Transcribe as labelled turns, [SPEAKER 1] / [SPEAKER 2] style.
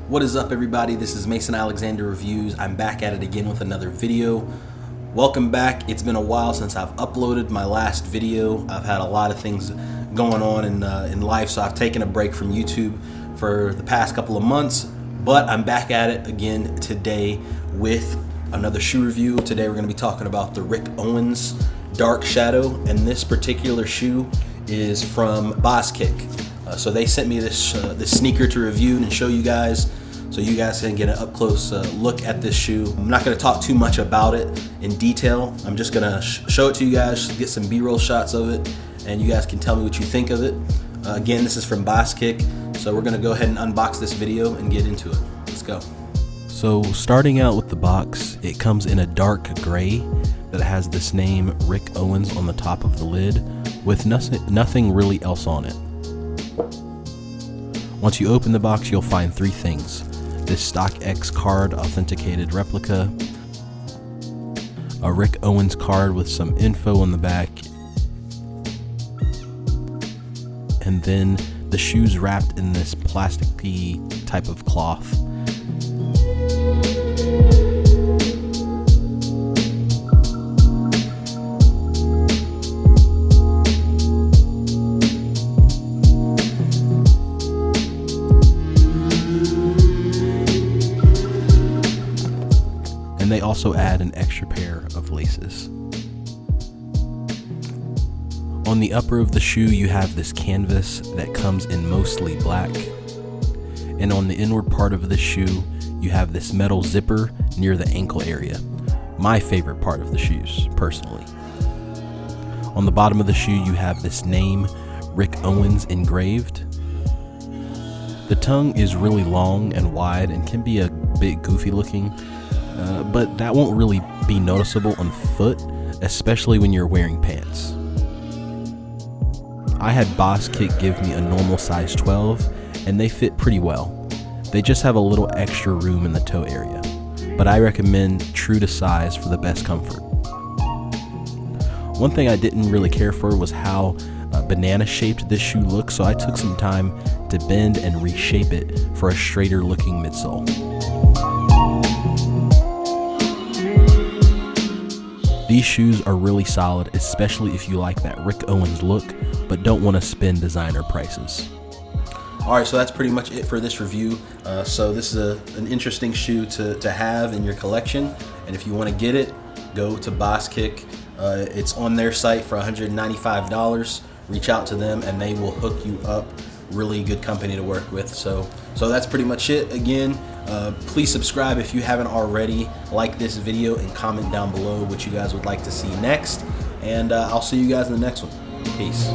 [SPEAKER 1] What is up, everybody? This is Mason Alexander Reviews. I'm back at it again with another video. Welcome back. It's been a while since I've uploaded my last video. I've had a lot of things going on in life, so I've taken a break from YouTube for the past couple of months, but I'm back at it again today with another shoe review. Today we're going to be talking about the Rick Owens Dark Shadow, and this particular shoe is from Baskick. So they sent me this sneaker to review and show you guys, so you guys can get an up-close look at this shoe. I'm not going to talk too much about it in detail. I'm just going to show it to you guys, get some B-roll shots of it, and you guys can tell me what you think of it. Again, this is from Baskick, so we're going to go ahead and unbox this video and get into it. Let's go. So starting out with the box, it comes in a dark gray that has this name Rick Owens on the top of the lid with nothing really else on it. Once you open the box, you'll find three things: this StockX card authenticated replica, a Rick Owens card with some info on the back, and then the shoes wrapped in this plasticky type of cloth. And they also add an extra pair of laces. On the upper of the shoe, you have this canvas that comes in mostly black. And on the inward part of the shoe, you have this metal zipper near the ankle area. My favorite part of the shoes, personally. On the bottom of the shoe, you have this name, Rick Owens, engraved. The tongue is really long and wide and can be a bit goofy looking, but that won't really be noticeable on foot, especially when you're wearing pants. I had Baskick give me a normal size 12, and they fit pretty well. They just have a little extra room in the toe area, but I recommend true to size for the best comfort. One thing I didn't really care for was how banana shaped this shoe looks, so I took some time to bend and reshape it for a straighter looking midsole. These shoes are really solid, especially if you like that Rick Owens look, but don't want to spend designer prices. Alright, so that's pretty much it for this review. So this is an interesting shoe to have in your collection, and if you want to get it, go to Baskick. It's on their site for $195. Reach out to them and they will hook you up. Really good company to work with. So that's pretty much it. Again, please subscribe if you haven't already. Like this video and comment down below what you guys would like to see next. And I'll see you guys in the next one. Peace.